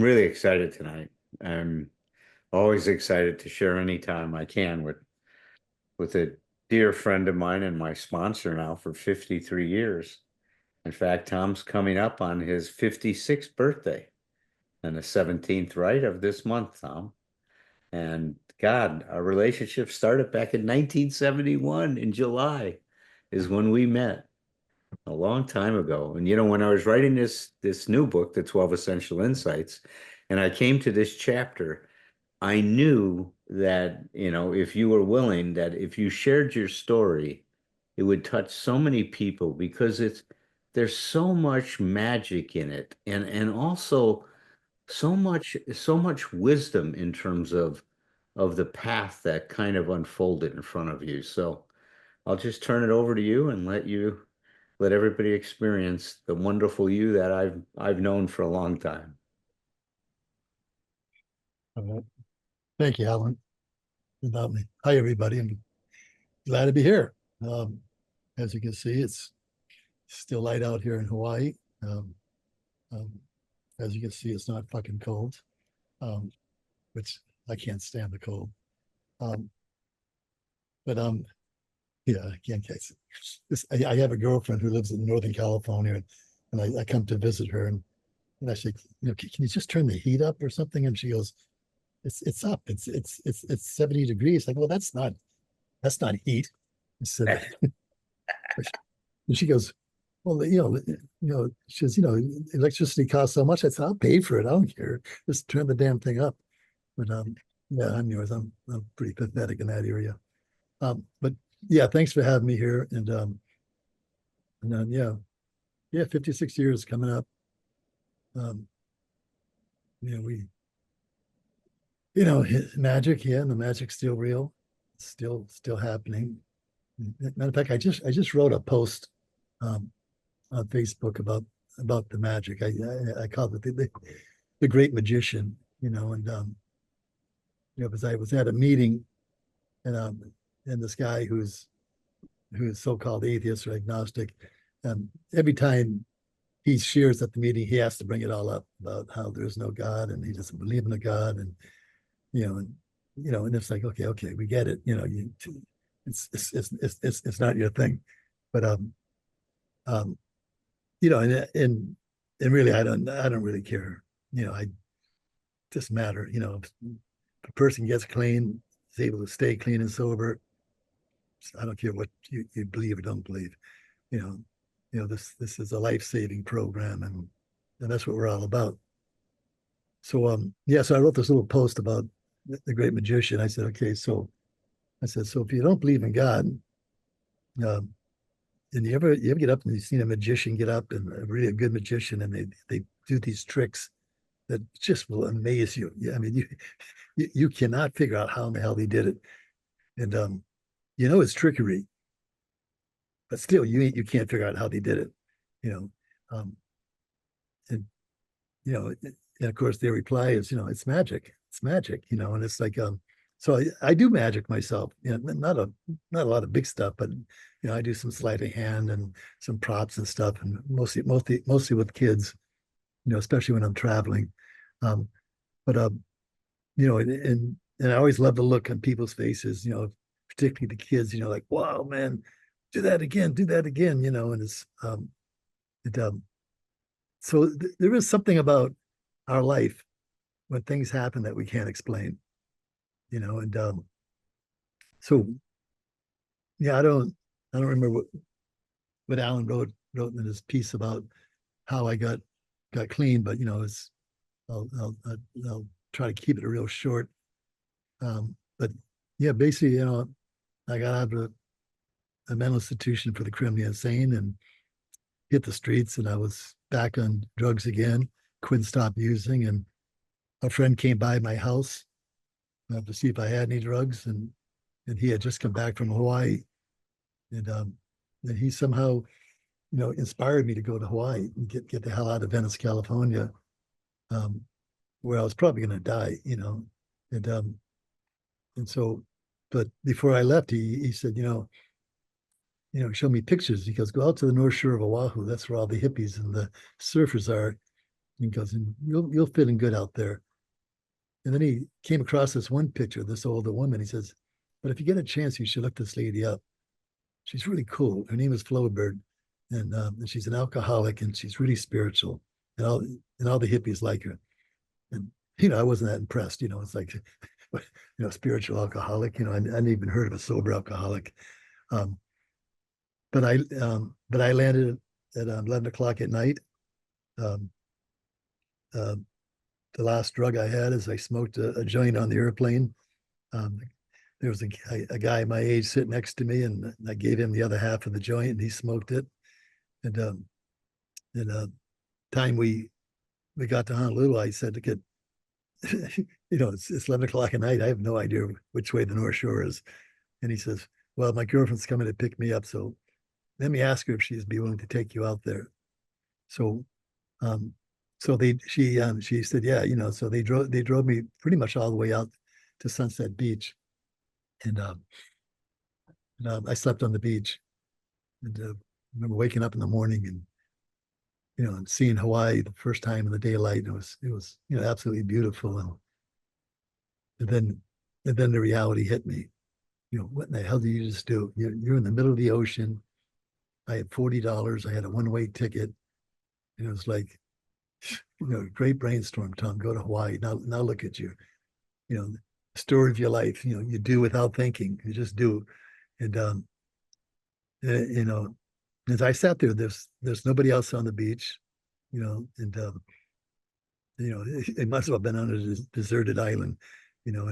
I'm really excited tonight. I'm always excited to share any time I can with a dear friend of mine and my sponsor now for 53 years. In fact, Tom's coming up on his 56th birthday and the 17th, right, of this month, Tom. And God, our relationship started back in 1971 in July is when we met a long time ago. And when I was writing this new book, The 12 Essential Insights, and I came to this chapter, I knew that, if you were willing, that if you shared your story, it would touch so many people because there's so much magic in it and also so much wisdom in terms of the path that kind of unfolded in front of you. So I'll just turn it over to you and let everybody experience the wonderful you that I've known for a long time. All right. Thank you, Alan. Without me. Hi, everybody. I'm glad to be here. As you can see, it's still light out here in Hawaii. Um, um, as you can see, it's not fucking cold, um, which I can't stand the cold. Um, but yeah, I can't. I have a girlfriend who lives in Northern California, and I come to visit her, and I say, can you just turn the heat up or something? And she goes, it's up. It's 70 degrees. Like, well, that's not heat. I said, and she goes, well, she says, electricity costs so much. I said, I'll pay for it. I don't care. Just turn the damn thing up. But yeah, I'm yours. I'm pretty pathetic in that area. But yeah, thanks for having me here. And then yeah, 56 years coming up. Um, we, magic, yeah, and the magic's still real, still happening. Matter of fact, I just wrote a post um, on Facebook about the magic. I called it the Great Magician, and because I was at a meeting and this guy who's so-called atheist or agnostic, every time he shares at the meeting, he has to bring it all up about how there's no God and he doesn't believe in a God, and you know, and and it's like, okay, we get it. It's not your thing, but um, and really, I don't really care. I just matter. If a person gets clean, is able to stay clean and sober. I don't care what you believe or don't believe. You know, this is a life-saving program, and that's what we're all about. So yeah, so I wrote this little post about the great magician. I said, okay, so so if you don't believe in God, um, and you ever get up and you've seen a magician get up, and really a good magician, and they do these tricks that just will amaze you. Yeah, I mean, you cannot figure out how in the hell they did it, and it's trickery, but still you can't figure out how they did it, you know, um, and and of course their reply is, it's magic, and it's like, so I do magic myself, not a lot of big stuff, but I do some sleight of hand and some props and stuff, and mostly with kids, especially when I'm traveling. Um, but and I always love the look on people's faces, particularly the kids, like, wow, man, do that again, and it so there is something about our life when things happen that we can't explain, and so yeah, I don't remember what Alan wrote in his piece about how I got clean, but it's I'll try to keep it real short. But yeah, basically, I got out of a mental institution for the criminally insane and hit the streets, and I was back on drugs again. Couldn't stop using, and a friend came by my house to see if I had any drugs, and he had just come back from Hawaii, and he somehow inspired me to go to Hawaii and get the hell out of Venice, California, um, where I was probably going to die, and so, but before I left, he said, show me pictures. He goes, go out to the North Shore of Oahu. That's where all the hippies and the surfers are. He goes, and you'll fit in good out there. And then he came across this one picture of this older woman. He says, but if you get a chance, you should look this lady up. She's really cool. Her name is Flowbird, and she's an alcoholic, and she's really spiritual, and all the hippies like her. And I wasn't that impressed. It's like, spiritual alcoholic. I hadn't even heard of a sober alcoholic. Um, but I landed at 11 o'clock at night. Um, uh, the last drug I had is I smoked a joint on the airplane. Um, there was a guy my age sitting next to me, and I gave him the other half of the joint, and he smoked it. And time we got to Honolulu, I said to get, it's 11 o'clock at night. I have no idea which way the North Shore is. And he says, well, my girlfriend's coming to pick me up. So let me ask her if she'd be willing to take you out there. So, she said, yeah, so they drove me pretty much all the way out to Sunset Beach. And I slept on the beach, and I remember waking up in the morning and seeing Hawaii the first time in the daylight. It was absolutely beautiful. And then the reality hit me. What in the hell did you just do? You're in the middle of the ocean. I had $40. I had a one-way ticket. And it was like, great brainstorm, Tom. Go to Hawaii. Now look at you. The story of your life. You do without thinking. You just do. And as I sat there, there's nobody else on the beach. And it must have been on a deserted island. And all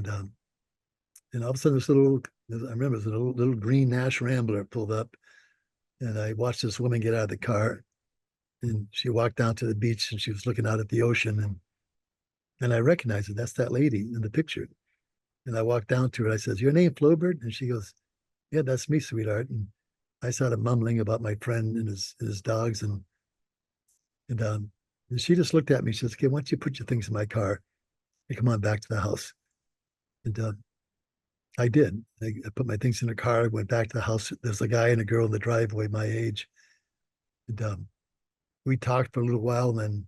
of a sudden, I remember there's a little green Nash Rambler pulled up, and I watched this woman get out of the car, and she walked down to the beach, and she was looking out at the ocean, and I recognized her. That's that lady in the picture. And I walked down to her. I says, "Your name Flowbird?" And she goes, "Yeah, that's me, sweetheart." And I started mumbling about my friend and his dogs, and she just looked at me. She says, "Okay, why don't you put your things in my car and come on back to the house?" And I did. I put my things in the car, went back to the house. There's a guy and a girl in the driveway my age. And we talked for a little while, and then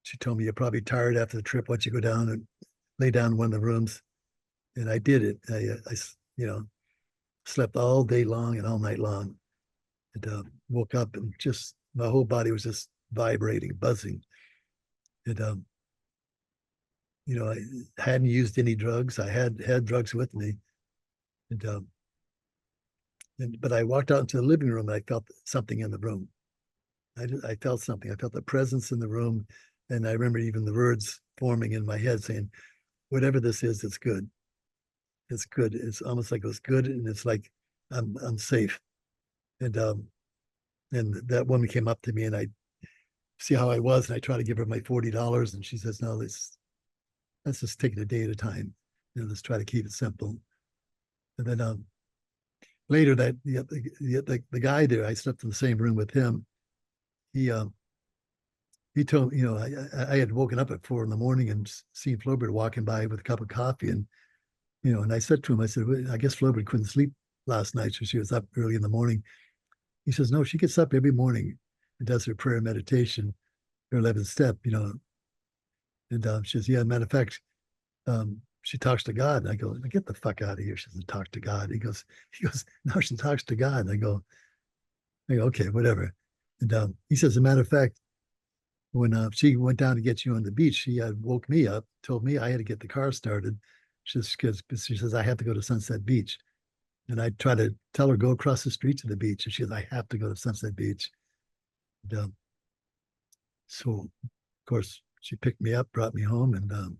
she told me, "You're probably tired after the trip. Why don't you go down and lay down in one of the rooms?" And I did it. I slept all day long and all night long. And woke up, and just my whole body was just vibrating, buzzing. And I hadn't used any drugs. I had drugs with me. And but I walked out into the living room, and I felt something in the room. I felt something. I felt the presence in the room, and I remember even the words forming in my head saying, "Whatever this is, it's good. It's good." It's almost like it was good, and it's like I'm safe. And that woman came up to me, and I see how I was, and I try to give her my $40, and she says, "No, let's just take it a day at a time. Let's try to keep it simple." And then later, that the guy there, I slept in the same room with him. He told me, I had woken up at 4 in the morning and seen Flaubert walking by with a cup of coffee, and I said to him, I said, "Well, I guess Flaubert couldn't sleep last night, so she was up early in the morning." He says, "No, she gets up every morning and does her prayer meditation, her 11th step, And she says, yeah, matter of fact, she talks to God." And I go, "Get the fuck out of here." She doesn't talk to God. He goes, "No, she talks to God." And I go, "Okay, whatever." And he says, "As a matter of fact, when she went down to get you on the beach, she woke me up, told me I had to get the car started. Because she says, I have to go to Sunset Beach." And I try to tell her, "Go across the street to the beach." And she says, "I have to go to Sunset Beach." And, so, of course, she picked me up, brought me home, and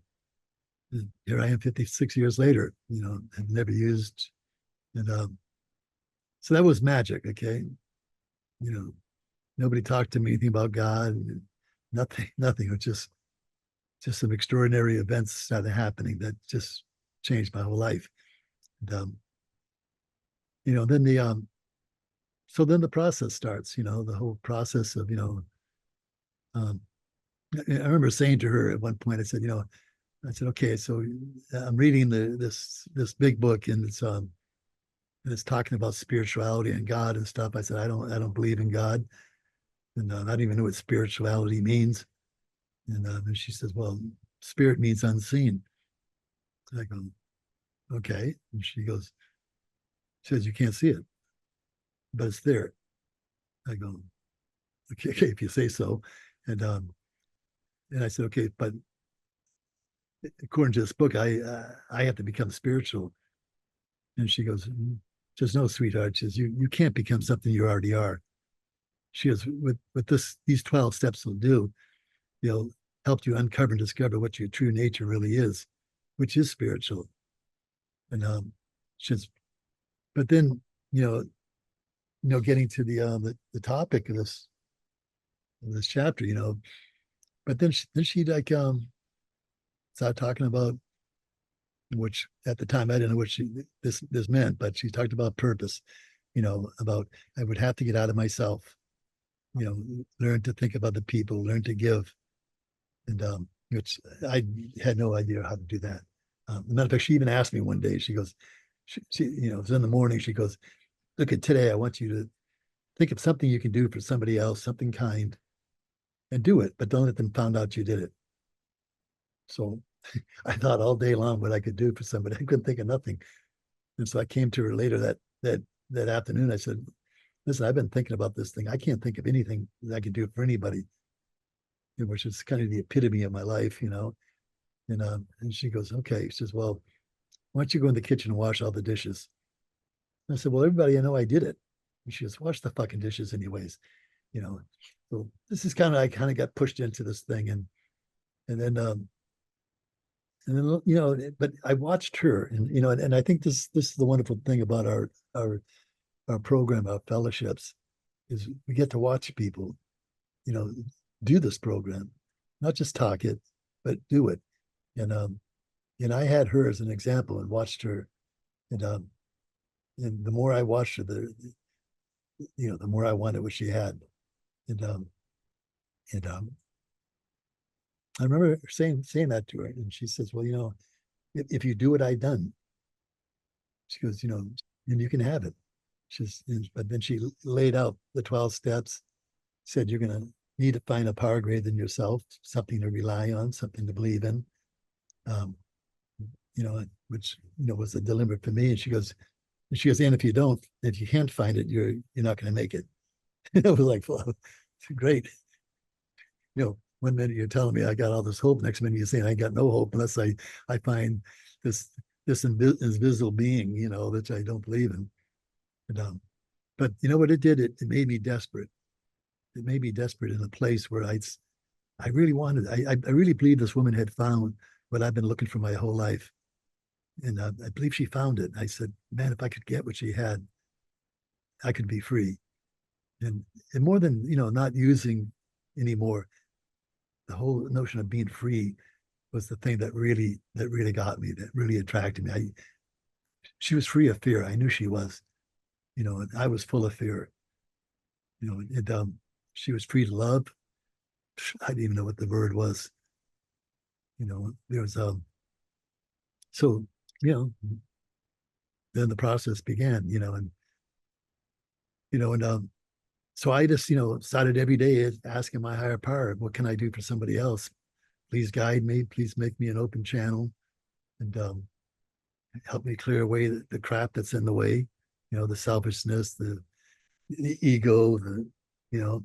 here I am 56 years later, I've never used. And so that was magic, okay? You know, Nobody talked to me anything about God, nothing, nothing. It was just some extraordinary events started happening that just changed my whole life. And, then the process starts, the whole process of, um, I remember saying to her at one point, I said, "Okay, so I'm reading this big book, and it's talking about spirituality and God and stuff." I said, I don't believe in God, and I don't even know what spirituality means." And she says, well, spirit means unseen. I go, okay. And she goes, says, you can't see it, but it's there. I go, okay, okay, if you say so. And I said, okay, but according to this book, I have to become spiritual. And she goes, just no, sweetheart. She says, you can't become something you already are. She goes, with these 12 steps will do, they'll help you uncover and discover what your true nature really is, which is spiritual. And she says, but then, you know, getting to the topic of this chapter, but then she like started talking about, which at the time I didn't know what this meant, but she talked about purpose, about I would have to get out of myself, learn to think about the people, learn to give. And which I had no idea how to do that. Matter of fact, she even asked me one day, she goes, it was in the morning, she goes, look at today, I want you to think of something you can do for somebody else, something kind, and do it, but don't let them find out you did it. So I thought all day long what I could do for somebody. I couldn't think of nothing. And so I came to her later that afternoon. I said, listen, I've been thinking about this thing. I can't think of anything that I can do for anybody, which is kind of the epitome of my life. And she goes, okay. She says, well, why don't you go in the kitchen and wash all the dishes? And I said, well, everybody, I know I did it. And she goes, wash the fucking dishes anyways. you know. So this is kind of, I kind of got pushed into this thing, and then but I watched her, and I think this is the wonderful thing about our program, our fellowships, is we get to watch people, you know, do this program, not just talk it, but do it. And I had her as an example and watched her, and the more I watched her, the more I wanted what she had. And um and um I remember saying that to her, and she says, well, if you do what I done, she goes, and you can have it. But then she laid out the 12 steps, said you're going to need to find a power greater than yourself, something to rely on, something to believe in. um which was a dilemma for me. And she goes, and if you can't find it, you're not going to make it. I was like, well, great. 1 minute you're telling me I got all this hope, next minute you're saying I got no hope unless I find this invisible being, that I don't believe in. But you know what it did? It made me desperate. It made me desperate in a place where I really wanted. I really believe this woman had found what I've been looking for my whole life, and I believe she found it. I said, man, if I could get what she had, I could be free. And more than not using anymore, the whole notion of being free was the thing that really got me, that really attracted me. She was free of fear. I knew she was, and I was full of fear. And she was free to love. I didn't even know what the word was. There was so you know then the process began. And so I just started every day asking my higher power, what can I do for somebody else? Please guide me. Please make me an open channel, and help me clear away the crap that's in the way. The selfishness, the ego, you know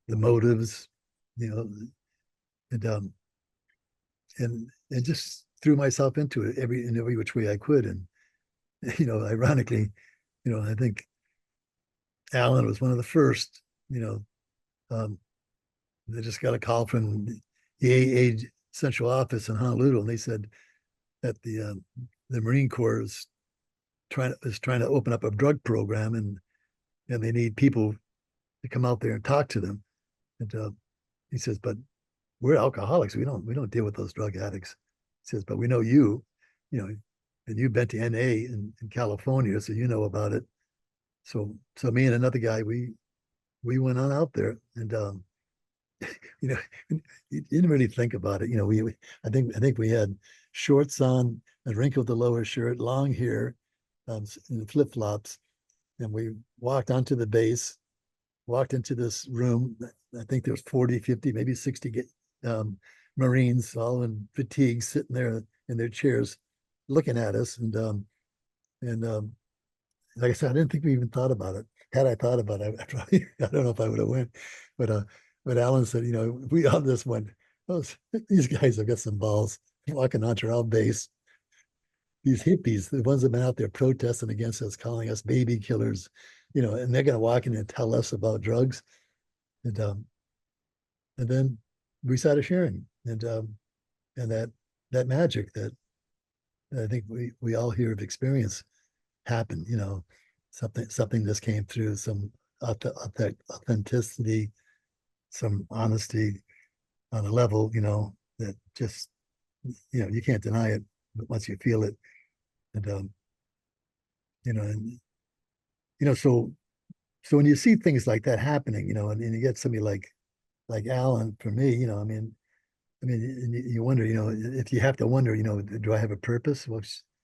the motives, you know, and and just threw myself into it in every which way I could. And ironically, I think Alan was one of the first. Um, they just got a call from the AA central office in Honolulu, and they said that the Marine Corps is trying to open up a drug program, and they need people to come out there and talk to them. And he says, but we're alcoholics. We don't deal with those drug addicts. He says, but we know you know, and you've been to NA in California, so you know about it. So me and another guy, we went on out there, and you know, you didn't really think about it. I think we had shorts on, a wrinkled the lower shirt, long hair, and flip flops, and we walked onto the base, walked into this room. I think there was 40, 50, maybe 60 Marines all in fatigue, sitting there in their chairs, looking at us. And like I said, I didn't think we even thought about it. Had I thought about it, I probably I don't know if I would have went. But but Alan said, we on this one, these guys have got some balls walking onto our base. These hippies, the ones that have been out there protesting against us, calling us baby killers, and they're going to walk in and tell us about drugs. And and then we started sharing, and that magic that I think we all here have experienced happened. Something just came through, some authenticity, some honesty on a level, that just you can't deny it, but once you feel it, and and so when you see things like that happening, and you get somebody like Alan, for me, you wonder, if you have to wonder, do I have a purpose? Well,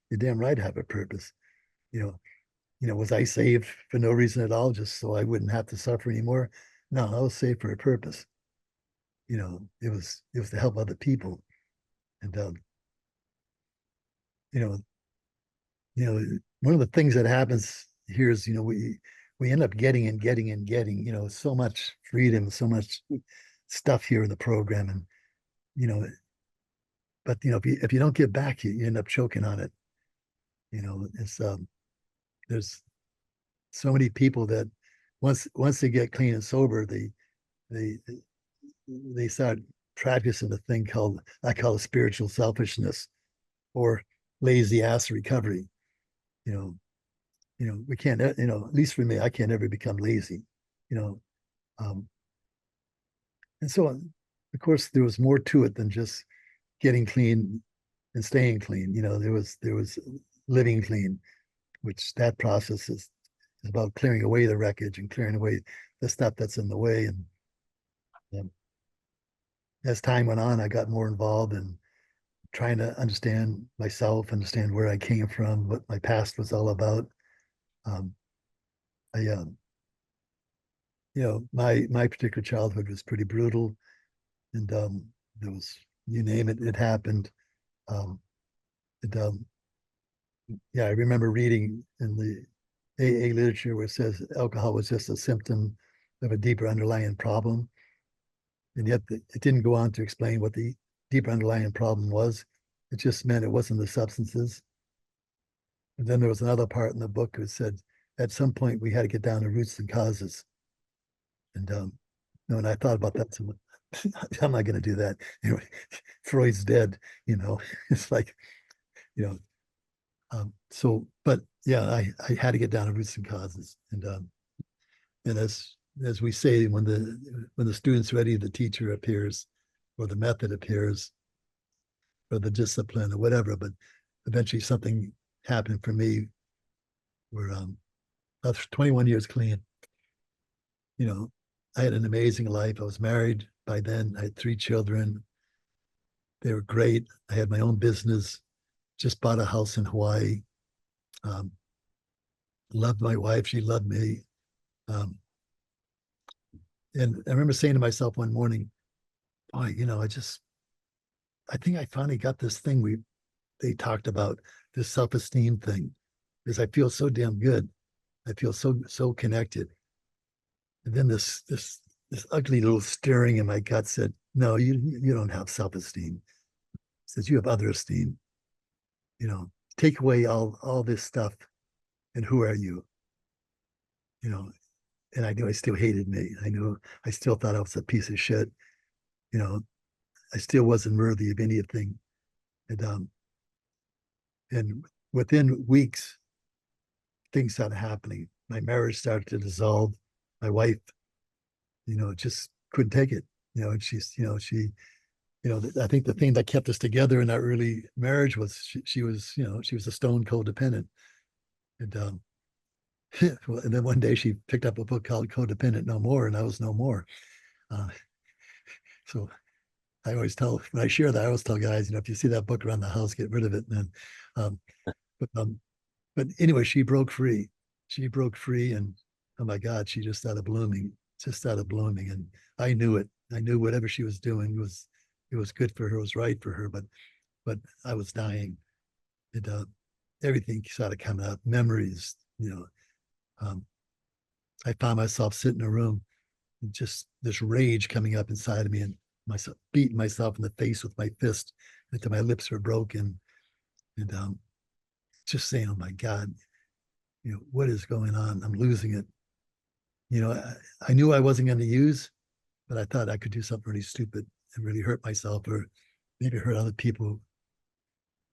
you're damn right I have a purpose. You know, was I saved for no reason at all, just so I wouldn't have to suffer anymore? No, I was saved for a purpose. It was to help other people. And you know, one of the things that happens here is, we end up getting and getting and getting, so much freedom, so much stuff here in the program. And, you know, but if you don't give back, you end up choking on it. It's there's so many people that once they get clean and sober, they they start practicing a thing called, I call it, spiritual selfishness, or lazy ass recovery. You know, we can't, at least for me, I can't ever become lazy. You know, um, and so of course there was more to it than just getting clean and staying clean. There was living clean, which that process is about clearing away the wreckage and clearing away the stuff that's in the way. And as time went on, I got more involved in trying to understand myself, understand where I came from, what my past was all about. Um, I, my particular childhood was pretty brutal, and there was, you name it, it happened. Um, and yeah, I remember reading in the AA literature where it says alcohol was just a symptom of a deeper underlying problem, and yet it didn't go on to explain what the deeper underlying problem was. It just meant it wasn't the substances. And then there was another part in the book that said at some point we had to get down to roots and causes. And and I thought about that, so I'm not going to do that. Freud's dead. It's like, you know. But yeah, I had to get down to roots and causes, and as we say, when the student's ready, the teacher appears, or the method appears, or the discipline, or whatever. But eventually, something happened for me where after 21 years clean, you know, I had an amazing life. I was married by then. I had 3 children. They were great. I had my own business. Just bought a house in Hawaii. Um, Loved my wife. She loved me. Um, and I remember saying to myself one morning, boy, I think I finally got this thing they talked about, this self-esteem thing, because I feel so damn good. I feel so connected. And then this ugly little stirring in my gut said, no, you don't have self-esteem. It says you have other esteem. You know, take away all this stuff, and who are you? You know, and I knew I still hated me. I knew I still thought I was a piece of shit. You know, I still wasn't worthy of anything. And within weeks, things started happening. My marriage started to dissolve. My wife, just couldn't take it. And I think the thing that kept us together in our early marriage was she was a stone codependent. And and then one day she picked up a book called Codependent No More, and I was no more. Uh, so I always tell, when I share that, I always tell guys, if you see that book around the house, get rid of it. And um, but anyway, she broke free. She broke free, and oh my God, she just started blooming. Just started blooming, and I knew it. I knew whatever she was doing it was good for her, it was right for her, but I was dying. It everything started coming up, memories, um, I found myself sitting in a room, and just this rage coming up inside of me, and myself beating myself in the face with my fist until my lips were broken, and just saying, "Oh my God, what is going on? I'm losing it." I knew I wasn't going to use, but I thought I could do something really stupid and really hurt myself, or maybe hurt other people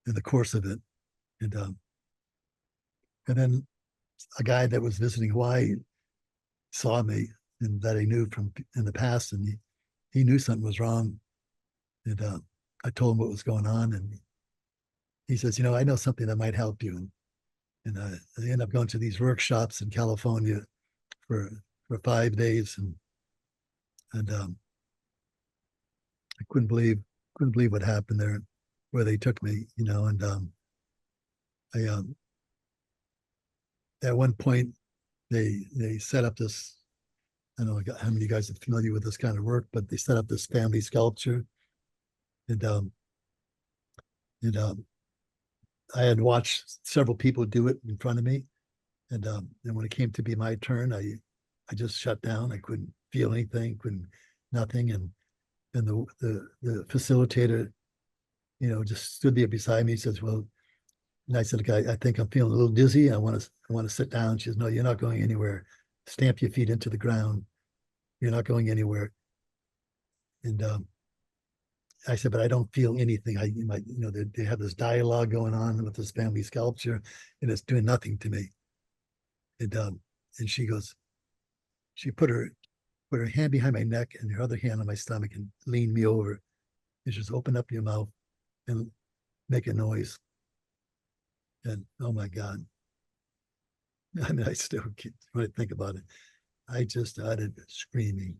in the course of it. And and then a guy that was visiting Hawaii saw me, and that I knew from in the past, and he knew something was wrong. And I told him what was going on, and he says, "I know something that might help you." And I ended up going to these workshops in California for 5 days, and I couldn't believe what happened there, where they took me, and I at one point they set up this. I don't know how many of you guys are familiar with this kind of work, but they set up this family sculpture, and and I had watched several people do it in front of me, and when it came to be my turn, I just shut down. I couldn't feel anything, couldn't nothing, and the facilitator, just stood there beside me. He says, "Well," and I said, "Okay, I think I'm feeling a little dizzy. I want to sit down." She says, "No, you're not going anywhere. Stamp your feet into the ground. You're not going anywhere." And I said, "But I don't feel anything. They have this dialogue going on with this family sculpture, and it's doing nothing to me." And she goes, she put her hand behind my neck and her other hand on my stomach and leaned me over. And she just open up your mouth and make a noise. And oh my God. I mean, I still can't, when I think about it, I just started screaming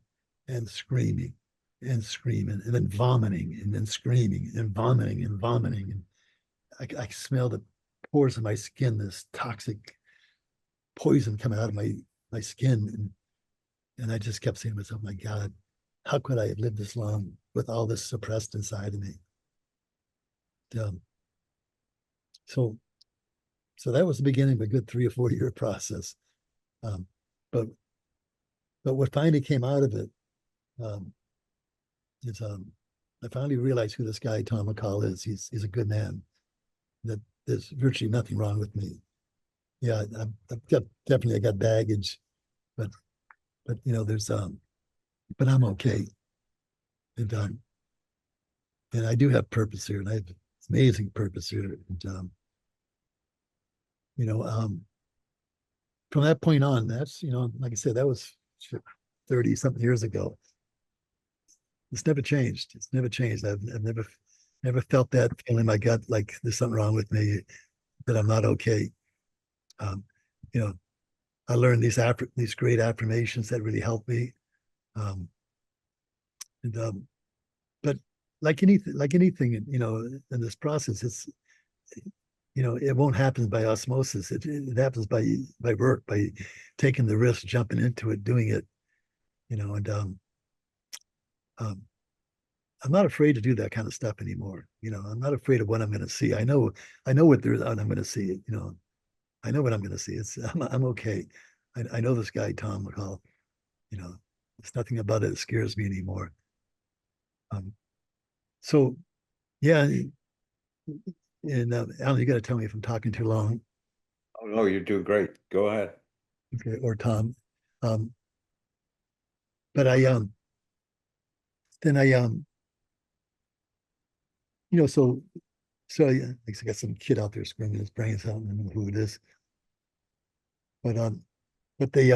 and screaming and screaming and then vomiting and then screaming and vomiting and vomiting. And I smelled the pores of my skin, this toxic poison coming out of my skin. And I just kept saying to myself, "My God, how could I have lived this long with all this suppressed inside of me?" Um, so, so that was the beginning of a good 3 or 4 year process. Um, but what finally came out of it um, is I finally realized who this guy Tom McCall is. He's a good man. That there's virtually nothing wrong with me. Yeah, I've got definitely I got baggage, but there's but I'm okay. And I do have purpose here, and I have amazing purpose here. And you know, from that point on, that's like I said, that was 30 something years ago. It's never changed. It's never changed. I've never felt that feeling in my gut like there's something wrong with me, that I'm not okay. Um, you know, I learned these great affirmations that really helped me. Um, and but like anything, in this process, it won't happen by osmosis. It happens by work, by taking the risk, jumping into it, doing it. And um, I'm not afraid to do that kind of stuff anymore. I'm not afraid of what I'm going to see. I know what I'm going to see. I know what I'm going to see. I'm okay. I know this guy Tom McCall. You know, there's nothing about it that scares me anymore. Um, so yeah, and Alan, you got to tell me if I'm talking too long. Oh, no, you're doing great. Go ahead. Okay, or Tom. Um, but I then I I got some kid out there screaming his brains out. I don't know who it is, but but they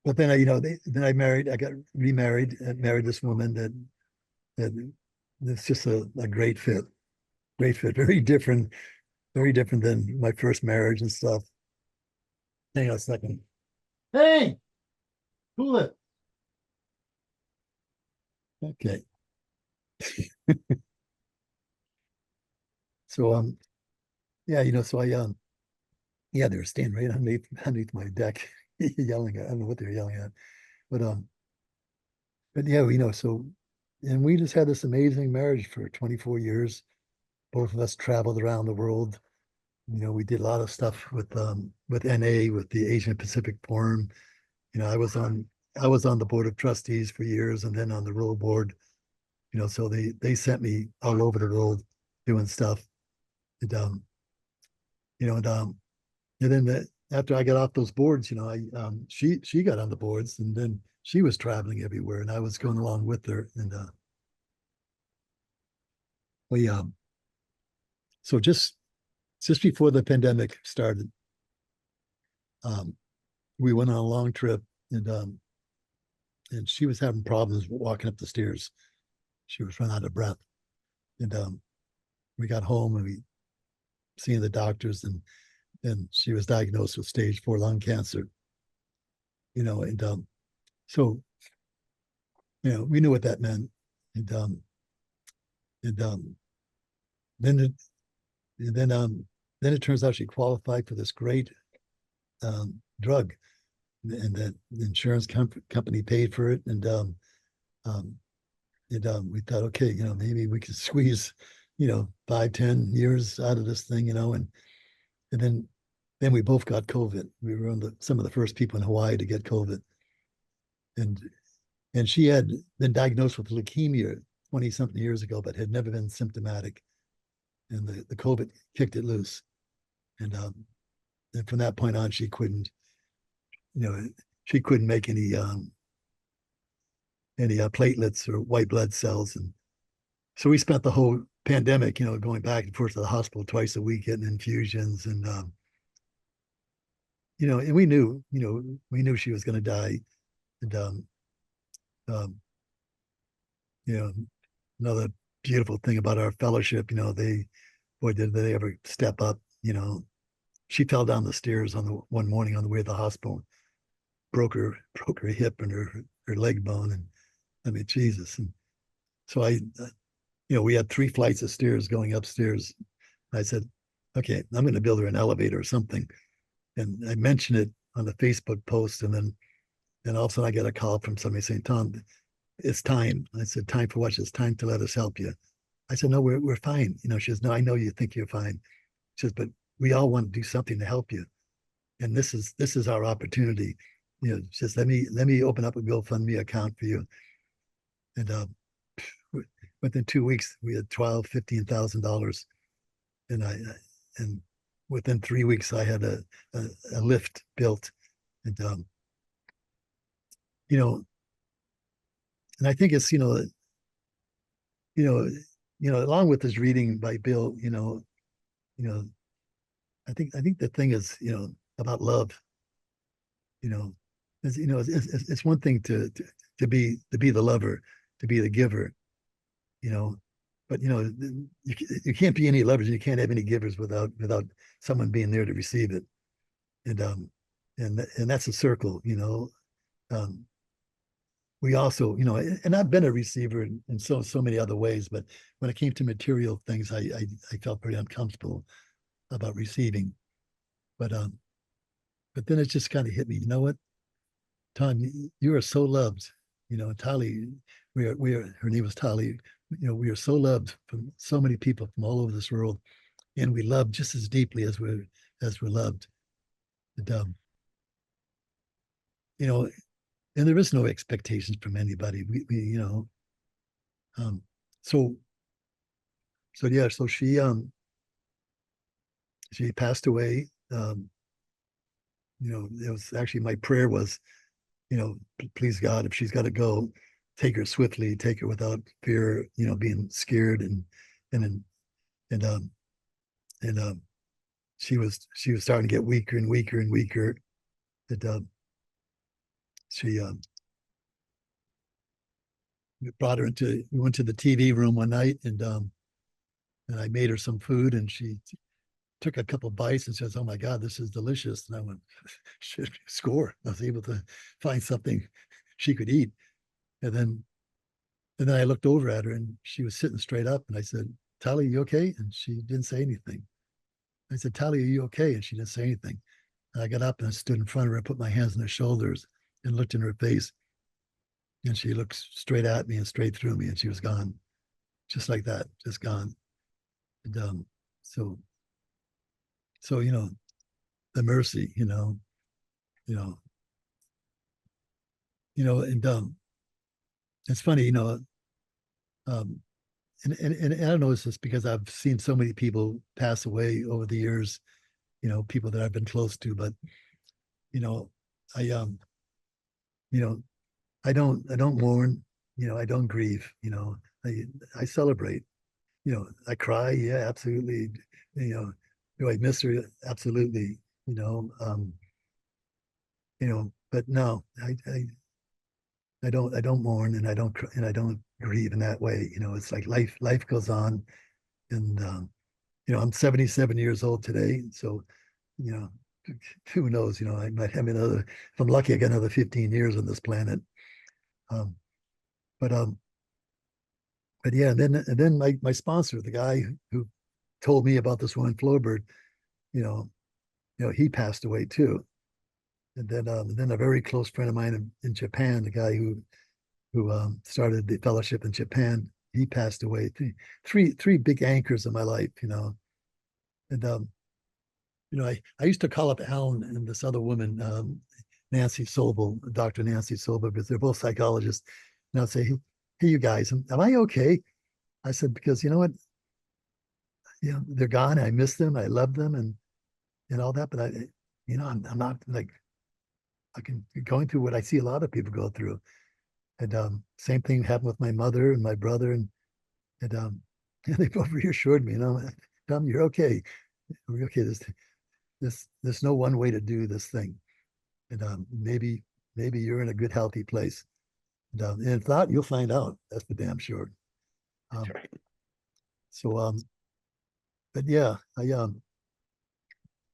but then then I married. I got remarried. And married this woman that it's just a great fit. Great fit. Very different than my first marriage and stuff. Hang on a second. Hey, cool it. Okay. So yeah, so I yeah, they were standing right underneath my deck, yelling at. I don't know what they were yelling at, but but yeah, so and we just had this amazing marriage for 24 years. Both of us traveled around the world. We did a lot of stuff with NA, with the Asian Pacific Forum. I was on the board of trustees for years, and then on the role board. So they sent me all over the world doing stuff. And you know, and then after I got off those boards, she got on the boards, and then she was traveling everywhere, and I was going along with her. And we so just before the pandemic started, um, we went on a long trip, and she was having problems walking up the stairs. She was running out of breath, and we got home and we seen the doctors, and she was diagnosed with stage 4 lung cancer. And so we knew what that meant, and and then it, and then it turns out she qualified for this great drug, and that the insurance company paid for it, um, we thought, okay, maybe we could squeeze 5-10 years out of this thing, and then we both got COVID. We were some of the first people in Hawaii to get COVID, and she had been diagnosed with leukemia 20 something years ago, but had never been symptomatic, and the COVID kicked it loose, and from that point on, you know she couldn't make any platelets or white blood cells. And so we spent the whole pandemic, going back and forth to the hospital twice a week, getting infusions. And and we knew she was going to die. And um, you know, another beautiful thing about our fellowship, boy, did they ever step up. She fell down the stairs on the one morning on the way to the hospital, broke her hip and her leg bone. And I mean, Jesus. And so we had 3 flights of stairs going upstairs. I said, okay, I'm going to build her an elevator or something. And I mentioned it on the Facebook post. And all of a sudden I get a call from somebody saying, Tom, it's time. I said, time for what? It's time to let us help you. I said, no, we're fine. She says, no, I know you think you're fine. She says, but we all want to do something to help you. And this is our opportunity. Just let me open up a GoFundMe account for you. And within 2 weeks, we had $15,000, and and within 3 weeks, I had a lift built, and you know, and I think it's you know, along with this reading by Bill, you know, I think the thing is, about love. You know, it's one thing to be the lover, to be the giver, you know, but you can't be any lovers, you can't have any givers without someone being there to receive it. And that's a circle. Um, we also, and I've been a receiver in so many other ways, but when it came to material things, I felt very uncomfortable about receiving. But but then it just kind of hit me. You know what, Tom, you are so loved. Tali, her name was Tali. We are so loved from so many people from all over this world, and we love just as deeply as we're loved. And you know, and there is no expectations from anybody. We um, so yeah, so she passed away. It was actually, my prayer was, please God, if she's got to go, take her swiftly, take her without fear, being scared. And she was starting to get weaker and weaker and weaker. And she we went to the TV room one night, and I made her some food, and she took a couple bites and says, "Oh my God, this is delicious." And I went, "Score!" I was able to find something she could eat. And then I looked over at her, and she was sitting straight up, and I said, "Tali, you okay?" And she didn't say anything. I said, "Tali, are you okay?" And she didn't say anything. And I got up and I stood in front of her, put my hands on her shoulders, and looked in her face. And she looked straight at me and straight through me, and she was gone, just like that, just gone. And so so the mercy, you know, and it's funny, um, and I don't know, it's just because I've seen so many people pass away over the years, people that I've been close to, but you know, I you know, I don't mourn, I don't grieve, I I celebrate, I cry, yeah, absolutely, you know, do I miss her? Absolutely, you know, um, but no, I don't mourn and I don't grieve in that way. It's like life goes on, and I'm 77 years old today, so you know, who knows? I might have another. If I'm lucky, I got another 15 years on this planet. Um, but yeah, and then my sponsor, the guy who told me about this one Flowbird, you know, he passed away too. And then a very close friend of mine in Japan, the guy who started the fellowship in Japan, he passed away. Three big anchors in my life, and I used to call up Alan and this other woman, Nancy Sobel, Dr. Nancy Sobel, because they're both psychologists. And I'd say, hey, you guys, am I okay? I said, because you know what, they're gone. I miss them. I love them, and all that. But I'm not like I can going through what I see a lot of people go through. And same thing happened with my mother and my brother, and they both reassured me, Tom, you're okay. We're okay. There's no one way to do this thing, and maybe you're in a good, healthy place. And if not, you'll find out. That's for damn sure. That's Um, right. so, but yeah, you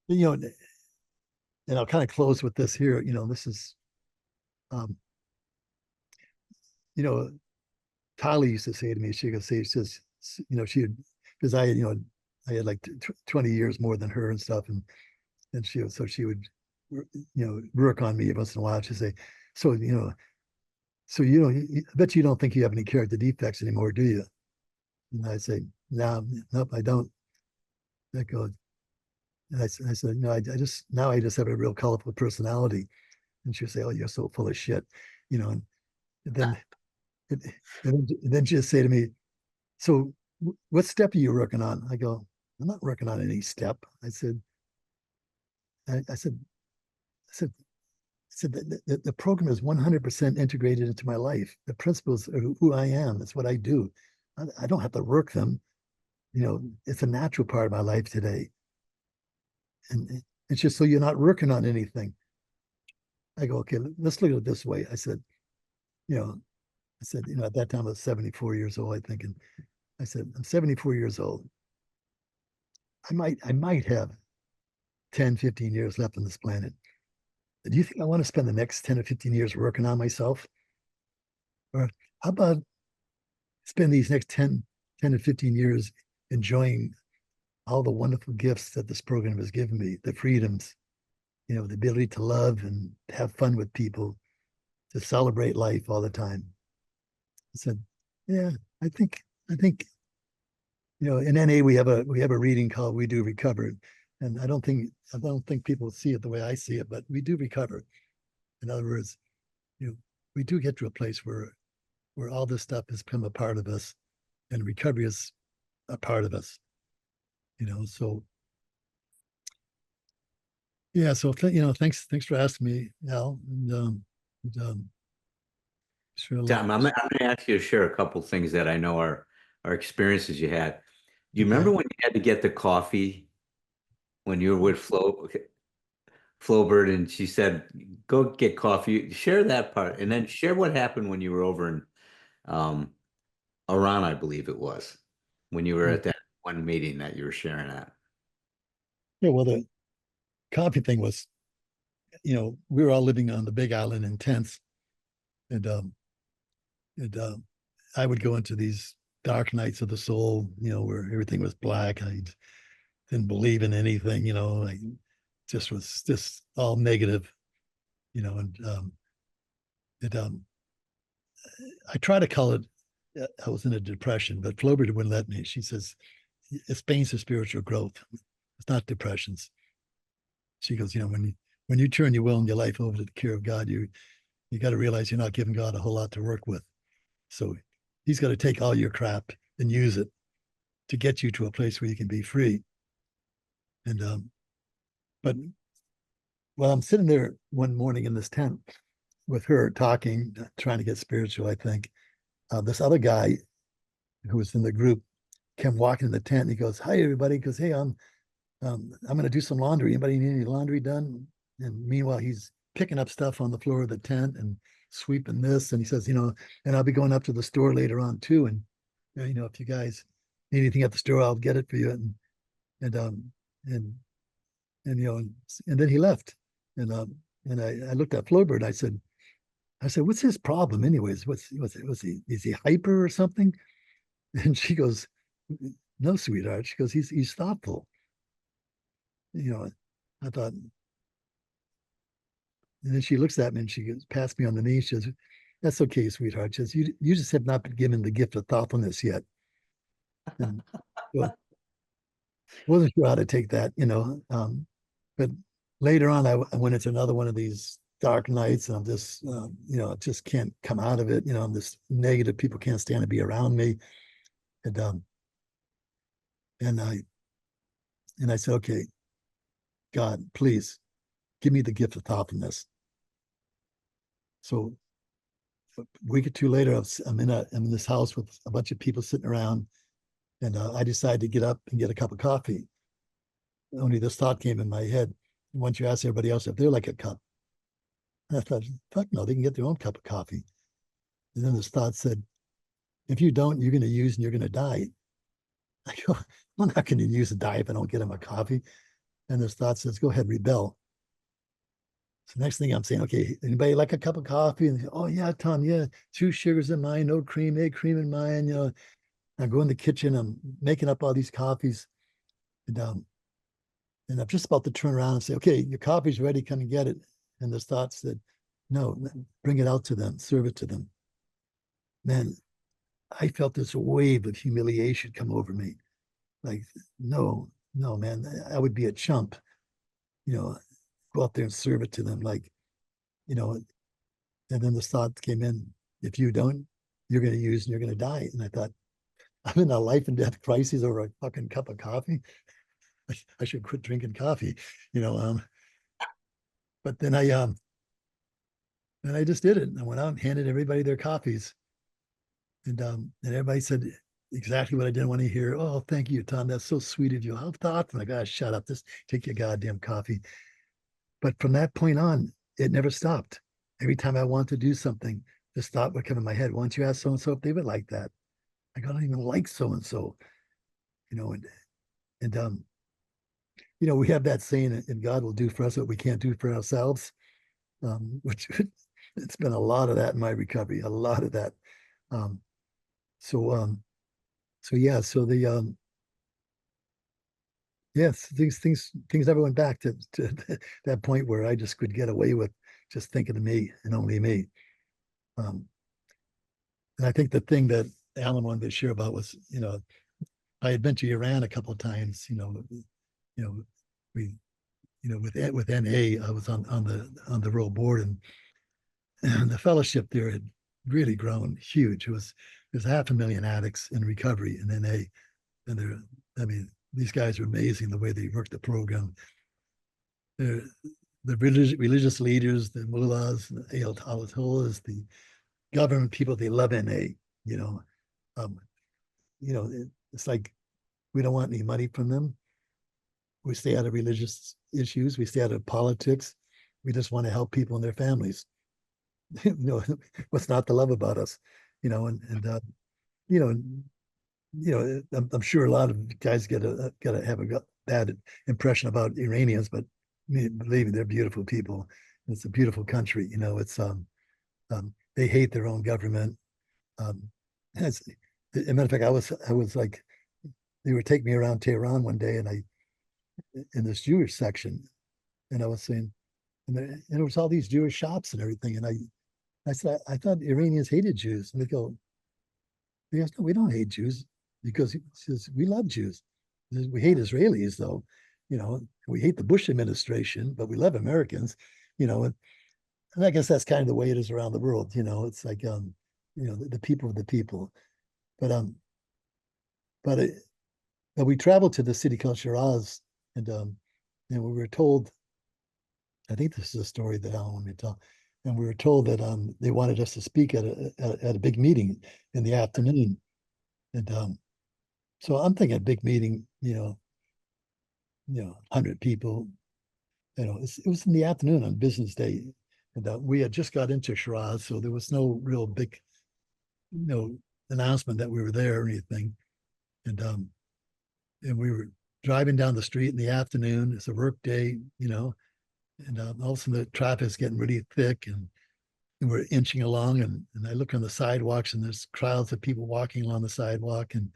know, and I'll kind of close with this here. This is, um, you know, Tylee used to say to me, she says, she had, because I had like 20 years more than her and stuff. And she would, work on me once in a while. She'd say, so, I bet you don't think you have any character defects anymore, do you? And I say, no, nope, I don't. I go, and I said, no, I just have a real colorful personality. And she'd say, oh, you're so full of shit, and then, and then she'd say to me, so what step are you working on? I go, I'm not working on any step. I said, I said, said the program is 100% integrated into my life. The principles are who I am. It's what I do. I don't have to work them. It's a natural part of my life today. And it's just so you're not working on anything. I go, okay, let's look at it this way. You know, at that time I was 74 years old, I think. And I said, I'm 74 years old. I might have 10, 15 years left on this planet. Do you think I want to spend the next 10 or 15 years working on myself? Or how about spend these next 10 to 15 years enjoying all the wonderful gifts that this program has given me, the freedoms, the ability to love and have fun with people, to celebrate life all the time. I said, yeah, I think, in NA we have a reading called We Do Recover. And I don't think people see it the way I see it, but we do recover. In other words, we do get to a place where all this stuff has become a part of us, and recovery is a part of us. So yeah, so thanks for asking me, Al, and sure love. Tom, I'm gonna ask you to share a couple things that I know are experiences you had. Do you Okay. remember when you had to get the coffee when you were with Flowbird and she said, go get coffee? Share that part and then share what happened when you were over in um Iran, I believe it was, when you were Yeah, at that one meeting that you were sharing at. well, the coffee thing was, we were all living on the Big Island in tents, and I would go into these dark nights of the soul, where everything was black. I didn't believe in anything, I just was just all negative, and it I try to call it, I was in a depression, but Flaubert wouldn't let me. She says, it's pains of spiritual growth. It's not depressions. She goes, when you turn your will and your life over to the care of God, you got to realize you're not giving God a whole lot to work with. So he's got to take all your crap and use it to get you to a place where you can be free. And but while I'm sitting there one morning in this tent with her talking, trying to get spiritual, I think this other guy who was in the group came walking in the tent. And he goes, "Hi, everybody." He goes, "Hey, I'm going to do some laundry. Anybody need any laundry done?" And meanwhile, he's picking up stuff on the floor of the tent and sweeping this. And he says, and I'll be going up to the store later on too. And if you guys need anything at the store, I'll get it for you. And and and then he left. And I looked at Flaubert and I said, what's his problem anyways? Was he, is he hyper or something? And she goes, no, sweetheart. She goes, he's thoughtful. I thought, and then she looks at me and she goes, passed me on the knee. She says, that's okay, sweetheart. She says, you just have not been given the gift of thoughtfulness yet. And well, wasn't sure how to take that, but later on, I went into another one of these dark nights and I'm just, just can't come out of it. I'm this negative, people can't stand to be around me. And, and I, and I said, okay, God, please give me the gift of thoughtfulness. So a week or two later, I'm in this house with a bunch of people sitting around, and I decided to get up and get a cup of coffee. Only this thought came in my head: once you ask everybody else if they're like a cup, and I thought, fuck no, they can get their own cup of coffee. And then this thought said, if you don't, you're going to use and you're going to die. I go, I'm not going to use and die if I don't get them a coffee. And this thought says, go ahead, rebel. So next thing I'm saying, okay, anybody like a cup of coffee? And oh yeah, Tom, yeah, 2 sugars in mine, no cream, egg cream in mine. I go in the kitchen, I'm making up all these coffees, and I'm just about to turn around and say, okay, your coffee's ready, come and get it. And this thought said, no, bring it out to them, serve it to them. Man, I felt this wave of humiliation come over me. Like, no, man, I would be a chump, go out there and serve it to them. Like, and then the thought came in, if you don't, you're going to use and you're going to die. And I thought, I'm in a life and death crisis over a fucking cup of coffee. I should quit drinking coffee, you know. But then I just did it. I went out and handed everybody their coffees. And everybody said exactly what I didn't want to hear. Oh, thank you, Tom. That's so sweet of you. How thoughtful. Like, gosh, shut up. Just take your goddamn coffee. But from that point on, it never stopped. Every time I wanted to do something, this thought would come in my head. Why don't you ask so and so if they would like that? I don't even like so and so, and we have that saying, and God will do for us what we can't do for ourselves. Which it's been a lot of that in my recovery, a lot of that. Um, so so yeah, so the yes, things never went back to that point where I just could get away with just thinking of me and only me. Um, and I think the thing that Alan wanted to share about was, I had been to Iran a couple of times, we, with NA, I was on the row board, and the fellowship there had really grown huge. There's 500,000 addicts in recovery in NA, and these guys are amazing the way they work the program. They're the religious leaders, the mullahs, the ayatollahs, the government people, they love NA. You know, um, it's like we don't want any money from them. We stay out of religious issues. We stay out of politics. We just want to help people and their families. What's not to love about us? You know, I'm sure a lot of guys get to have a bad impression about Iranians, but believe me, they're beautiful people. It's a beautiful country. It's they hate their own government. As a matter of fact, I was like, they were taking me around Tehran one day, and in this Jewish section, and I was saying, and there was all these Jewish shops and everything, and I said, I thought Iranians hated Jews. And they go, yes, no, we don't hate Jews because he says we love Jews. He says, we hate Israelis though, we hate the Bush administration, but we love Americans, and I guess that's kind of the way it is around the world. It's like the people of the people. But but it, but we traveled to the city called Shiraz, and we were told, I think this is a story that Alan wanted me to tell, and we were told that they wanted us to speak at a big meeting in the afternoon, and so I'm thinking a big meeting, 100 people, it was in the afternoon on business day, and we had just got into Shiraz, so there was no real big, you know, announcement that we were there or anything, and we were driving down the street in the afternoon. It's a work day, and all of a sudden the traffic's getting really thick, and we're inching along, and I look on the sidewalks, and there's crowds of people walking along the sidewalk, and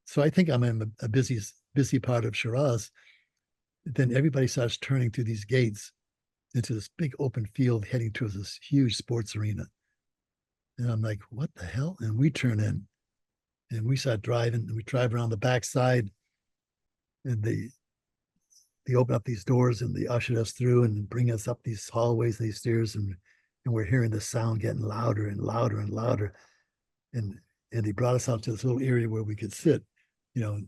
so I think I'm in a busy part of Shiraz. Then everybody starts turning through these gates into this big open field heading towards this huge sports arena. And I'm like, what the hell? And we turn in and we start driving, and we drive around the backside, and they open up these doors, and they ushered us through and bring us up these hallways, these stairs, and we're hearing the sound getting louder and louder and louder. And they brought us out to this little area where we could sit, you know,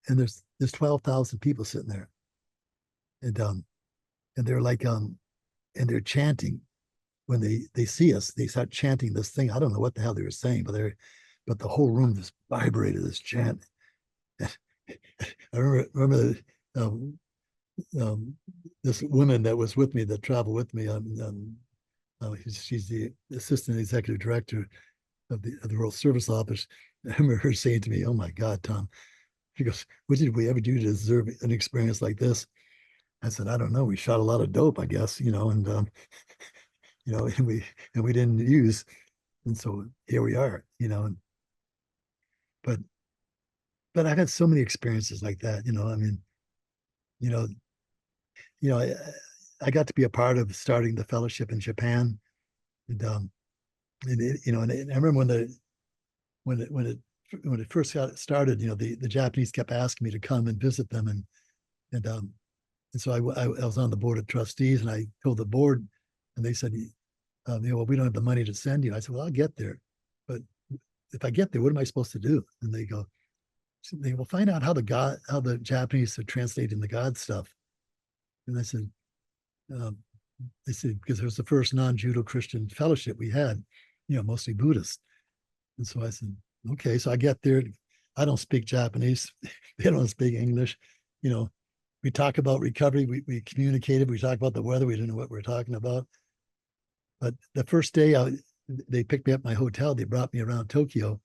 and there's 12,000 people sitting there. And they're like and they're chanting. When they see us, they start chanting this thing. I don't know what the hell they were saying, but the whole room just vibrated this chant. I remember um, this woman that was with me, that traveled with me. She's the assistant executive director of the World Service Office. I remember her saying to me, "Oh my God, Tom," she goes, "What did we ever do to deserve an experience like this?" I said, "I don't know. We shot a lot of dope, I guess, and and we didn't use, and so here we are, but I've had so many experiences like that, I mean, you know, you know, I, I got to be a part of starting the fellowship in Japan, and and I remember when it first got started, the Japanese kept asking me to come and visit them, and so I was on the board of trustees, and I told the board, and they said, well, we don't have the money to send you. I said, well, I'll get there, but if I get there, what am I supposed to do? And they will find out how the Japanese are translating the God stuff. And I said, um, they said, because it was the first non-Judo Christian fellowship we had, mostly Buddhist. And so I said, okay. So I get there. I don't speak Japanese. They don't speak English. We talk about recovery. We communicated. We talk about the weather. We didn't know what we were talking about. But the first day they picked me up at my hotel. They brought me around Tokyo.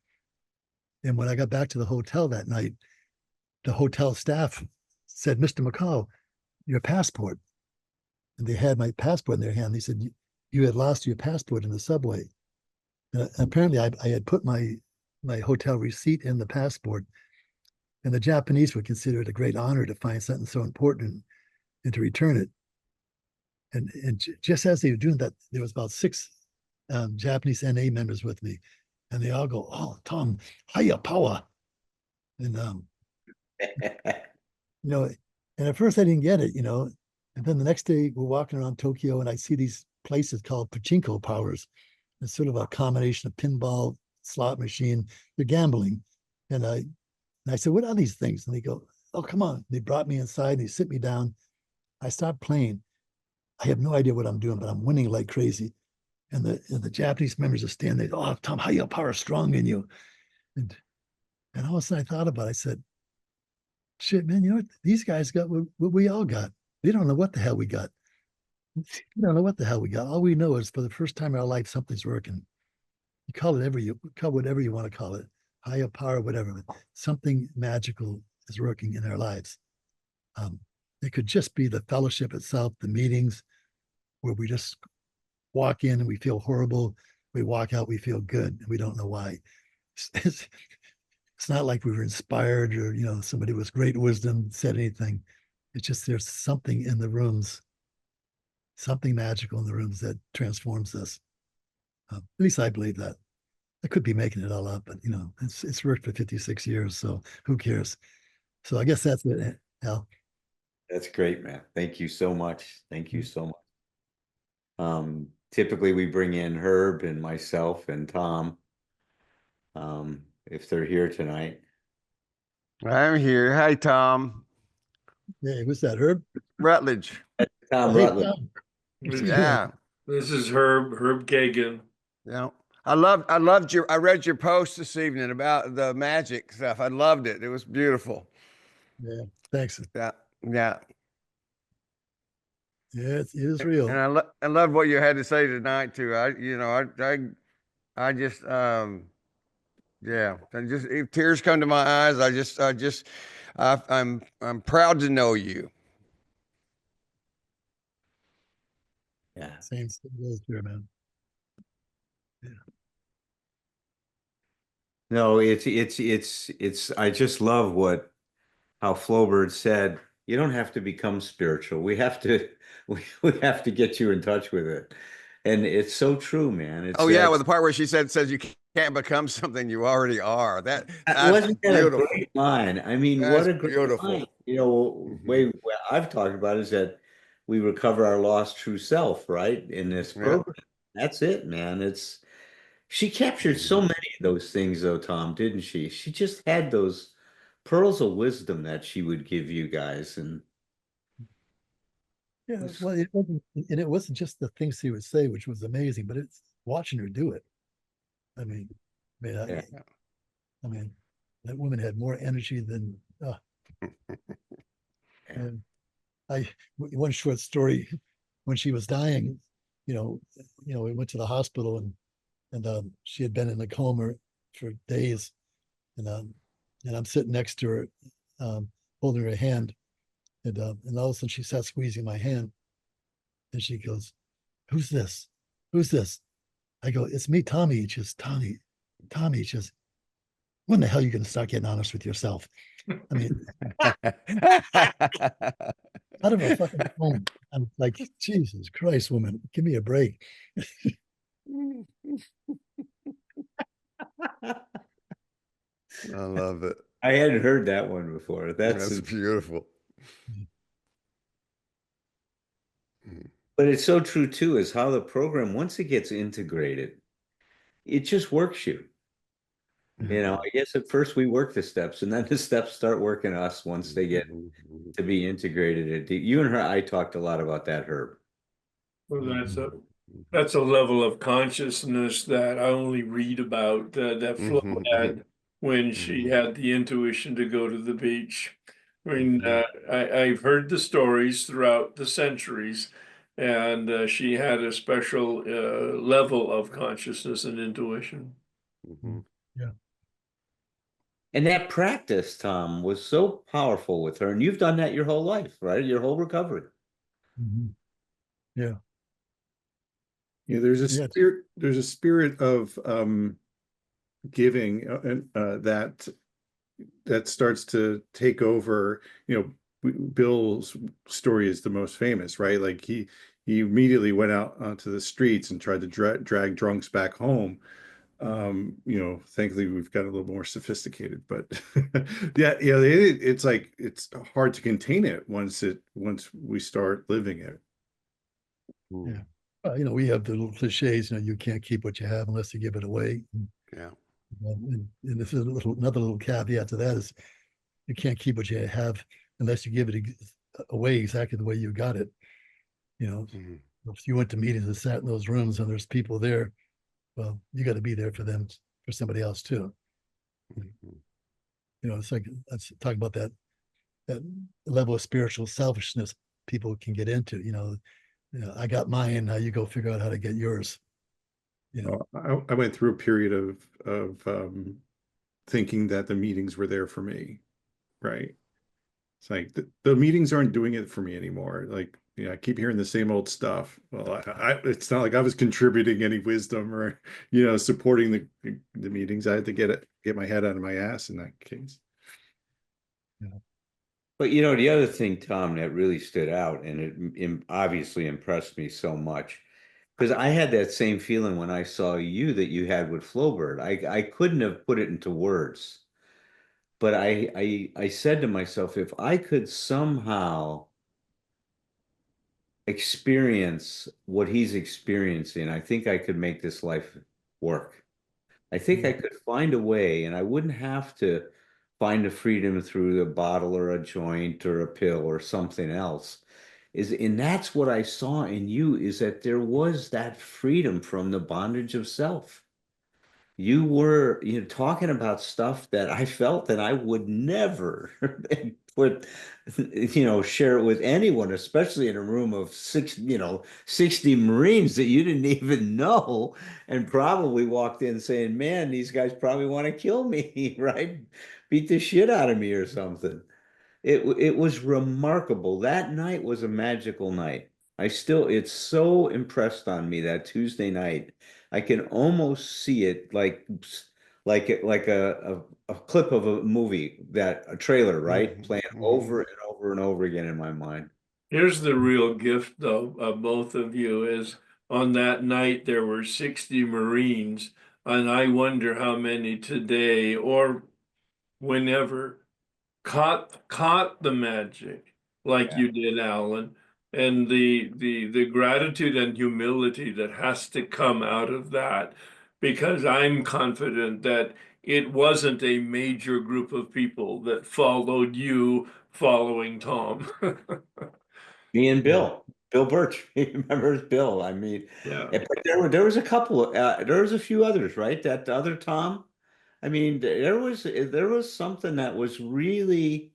And when I got back to the hotel that night, the hotel staff said, "Mr. McCall, your passport." And they had my passport in their hand. They said, "You had lost your passport in the subway." And apparently I had put my hotel receipt in the passport. And the Japanese would consider it a great honor to find something so important and to return it. And just as they were doing that, there was about six Japanese NA members with me, and they all go, "Oh, Tom, hiya power," and you know, and at first I didn't get it, and then the next day we're walking around Tokyo, and I see these places called pachinko powers. It's sort of a combination of pinball, slot machine. They're gambling, and I said, "What are these things?" And they go, "Oh, come on." They brought me inside. And they sit me down. I start playing. I have no idea what I'm doing, but I'm winning like crazy. And the Japanese members are standing there. "Oh, Tom, how your power strong in you?" And all of a sudden I thought about it. I said, "Shit, man, these guys got what we all got. They don't know what the hell we got. We don't know what the hell we got. All we know is for the first time in our life, something's working. You call whatever you want to call it, higher power, whatever. Something magical is working in our lives. Um, it could just be the fellowship itself, the meetings where we just walk in and we feel horrible. We walk out, we feel good, and we don't know why. It's, it's not like we were inspired or somebody with great wisdom said anything. It's just there's something in the rooms something magical in the rooms that transforms us. At least I believe that. I could be making it all up, but it's worked for 56 years, so who cares? So I guess that's it, Al. That's great, man. Thank you so much. Thank you Mm. so much. Typically we bring in Herb and myself and Tom, if they're here tonight. I'm here. Hi, Tom. Hey, what's that, Herb? Rutledge. Oh, Tom hey, Rutledge. Tom. What's he doing? Yeah. This is Herb Kagan. Yeah. I read your post this evening about the magic stuff. I loved it. It was beautiful. Yeah, thanks. Yeah. Yeah. Yeah, it is And real. I love what you had to say tonight too. I just, yeah, and just if tears come to my eyes. I'm proud to know you. Yeah. Same goes here, man. Yeah. No, I just love how Flowbird said, you don't have to become spiritual. We have to we have to get you in touch with it. And it's so true, man. It's Oh yeah, with the part where she says you can't become something you already are. That's wasn't that a beautiful. great line? I mean, what That's a great beautiful. line. You know, Mhm. way what I've talked about is that we recover our lost true self, right? In this Yeah. program. That's it, man. She captured so Mhm. many of those things though, Tom, didn't she? She just had those pearls of wisdom that she would give you guys. And Yeah, it's- well, it wasn't just the things he would say, which was amazing, but it's watching her do it. I mean, I mean, yeah. I mean, that woman had more energy than. Yeah. And one short story, when she was dying, we went to the hospital and she had been in a coma for days, and I'm sitting next to her, holding her hand, and all of a sudden she starts squeezing my hand, and she goes, "Who's this? Who's this?" I go, "It's me, Tommy." It's just Tommy, Tommy. It's just, when the hell are you going to start getting honest with yourself? I mean, out of a fucking phone. I'm like, Jesus Christ, woman, give me a break. I love it. I hadn't heard that one before. That's beautiful. But it's so true too, is how the program, once it gets integrated, it just works you. You know, I guess at first we work the steps and then the steps start working us once they get to be integrated. You and her, I talked a lot about that, Herb. Well, that's a level of consciousness that I only read about that Flo had when she had the intuition to go to the beach. I mean, I've heard the stories throughout the centuries, and she had a special level of consciousness and intuition. Yeah. And that practice, Tom, was so powerful with her. And you've done that your whole life, right? Your whole recovery. Mhm. Yeah. Yeah, Yeah. there's a spirit of giving and that starts to take over. Bill's story is the most famous, right? Like he immediately went out onto the streets and tried to drag drunks back home. Thankfully we've got a little more sophisticated, but yeah, it's like it's hard to contain it once we start living it. Yeah. We have the little cliches, you can't keep what you have unless you give it away. Yeah. And this is another little caveat to that is you can't keep what you have unless you give it away exactly the way you got it. If you went to meetings and sat in those rooms and there's people there, well, you got to be there for them, for somebody else too. It's like, let's talk about that level of spiritual selfishness people can get into. I got mine. Now you go figure out how to get yours. I went through a period of thinking that the meetings were there for me, right? It's like the meetings aren't doing it for me anymore. Like, I keep hearing the same old stuff. Well, it's not like I was contributing any wisdom or, supporting the meetings. I had to get my head out of my ass in that case. Yeah. But you know, the other thing, Tom, that really stood out and obviously impressed me so much, because I had that same feeling when I saw you that you had with Flowbird. I couldn't have put it into words, but I said to myself, if I could somehow experience what he's experiencing, I think I could make this life work. I think I could find a way, and I wouldn't have to find the freedom through a bottle or a joint or a pill or something else. And that's what I saw in you, is that there was that freedom from the bondage of self. You were, talking about stuff that I felt that I would never put, share it with anyone, especially in a room of 60 Marines that you didn't even know, and probably walked in saying, man, these guys probably want to kill me, right? Beat the shit out of me or something. It was remarkable. That night was a magical night. It's so impressed on me that Tuesday night. I can almost see it like a clip of a movie, a trailer, right? Playing over and over and over again in my mind. Here's the real gift, though, of both of you is on that night there were 60 Marines, and I wonder how many today or whenever caught the magic like Yeah. you did, Alan, and the gratitude and humility that has to come out of that, because I'm confident that it wasn't a major group of people that followed you following Tom. Me and Yeah. Bill Birch. Remember Bill? I mean, Yeah. but there was a couple. There was a few others, right? That other Tom. I mean, there was something that was But you,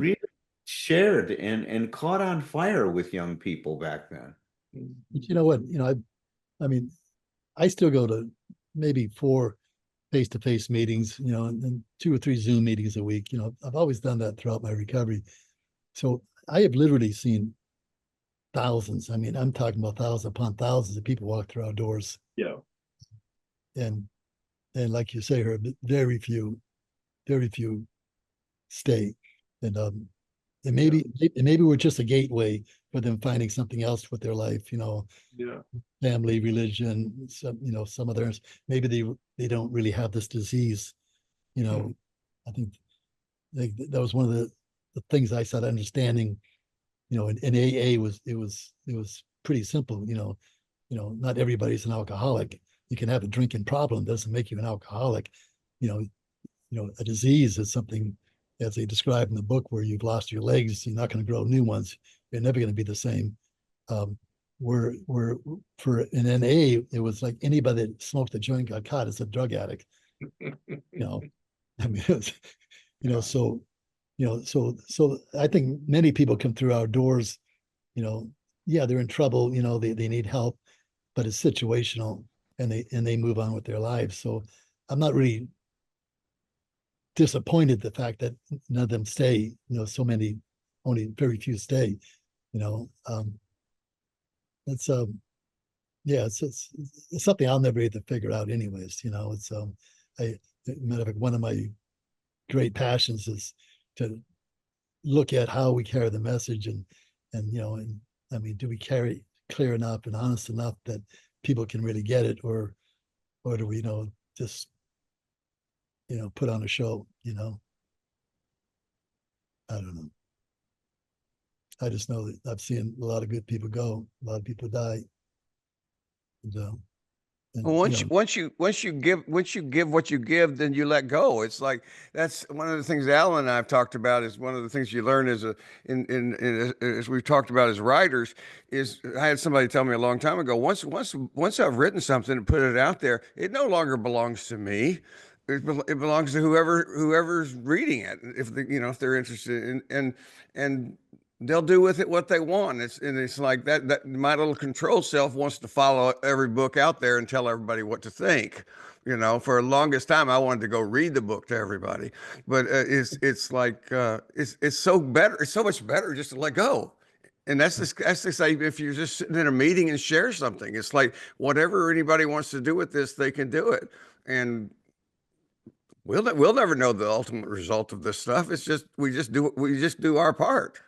really shared and caught on fire with young people back then. but you know what? I mean, I still go to maybe 4 face-to-face meetings, and 2 or 3 Zoom meetings a week. I've always done that throughout my recovery. So I have literally seen thousands. I mean, I'm talking about thousands upon thousands of people walk through our doors, Yeah. and like you say, Herb, very few stay, and maybe we're just a gateway for them finding something else with their life. Yeah. Family, religion, some others. Maybe they don't really have this disease. I think that was one of the things I started understanding. In AA was pretty simple. Not everybody's an alcoholic. You can have a drinking problem, doesn't make you an alcoholic. You know, a disease is something, as they describe in the book, where you've lost your legs, you're not going to grow new ones. You're never going to be the same. We're for an NA, it was like anybody that smoked a joint got caught as a drug addict. I mean, Yeah. so I think many people come through our doors, yeah, they're in trouble, they need help, but it's situational, and they move on with their lives. So I'm not really disappointed the fact that none of them stay, so many, only very few stay, you know. It's yeah, it's something I'll never either figure out anyways, it's I matter of fact, one of my great passions is to look at how we carry the message, and I mean, do we carry clear enough and honest enough that people can really get it, or do we, just, put on a show, I don't know. I just know that I've seen a lot of good people go, a lot of people die. And, Well, once you give what you give, then you let go. It's like that's one of the things Alan and I've talked about. Is one of the things you learn as we've talked about as writers. Is I had somebody tell me a long time ago. Once I've written something and put it out there, it no longer belongs to me. It belongs to whoever's reading it. If they're interested and they'll do with it what they want. It's like that my little control self wants to follow every book out there and tell everybody what to think. For the longest time, I wanted to go read the book to everybody, but it's like it's so better. It's so much better just to let go. And that's the same if you're just sitting in a meeting and share something. It's like whatever anybody wants to do with this, they can do it. And We'll never know the ultimate result of this stuff. It's just we just do our part.